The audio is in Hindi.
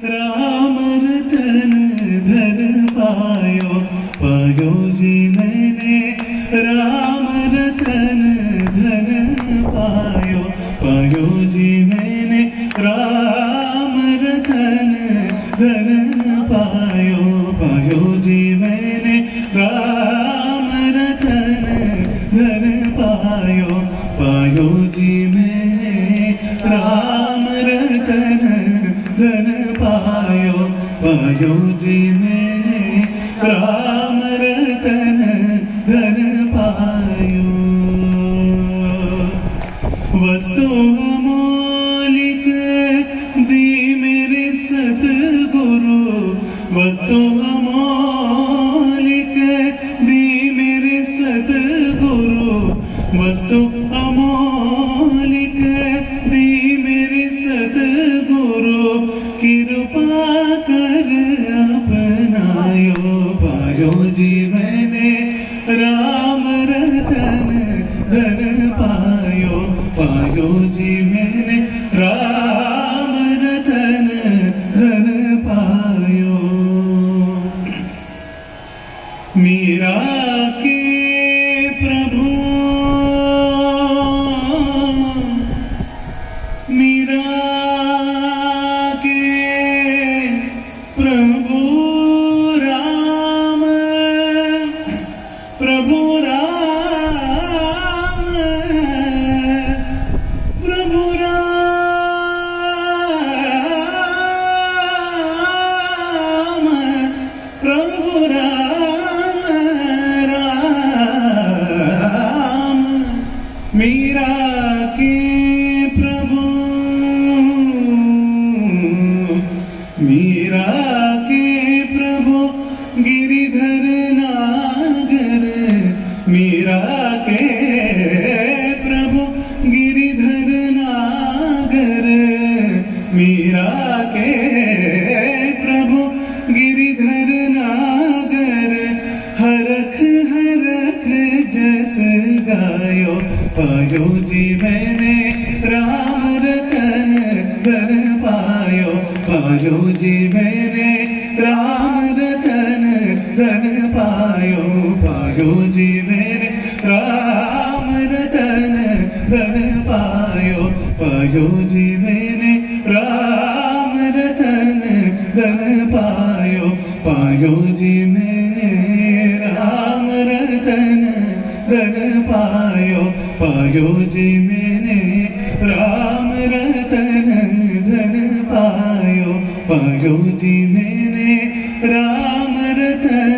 राम रतन धन पायो जी मैंने राम रतन धन पायो जी मैंने राम रतन धन पायो जी मैंने राम रतन धन पायो जी मैंने राम रतन धन पायो जी मैंने राम रतन धन पायो। वस्तु अमोलिक दी मेरे सतगुरु, वस्तु अमोलिक दी मेरे सतगुरु, वस्तु अमोलिक दी मेरे सतगुरु, कृपा कर अपनायो पायो जी मैंने राम रतन धन पायो जी मैंने राम रतन धन पायो। मीरा के प्रभु, मीरा के प्रभु राम, प्रभु राम, प्रभु राम, प्रभु राम, राम मीरा के प्रभु, मीरा के प्रभु गिरिधर नागर, मीरा के प्रभु गिरिधर नागर, मीरा के प्रभु गिरिधर नागर, हरख हरख जस गायो पायो जी मैंने राम रतन धन पायो जी मैंने राम रतन धन पायो जी मैंने राम रतन धन पायो जी मैंने राम रतन धन पायो जी मैंने राम रतन धन पायो जी मैंने राम रतन धन पायो जी मैंने राम रतन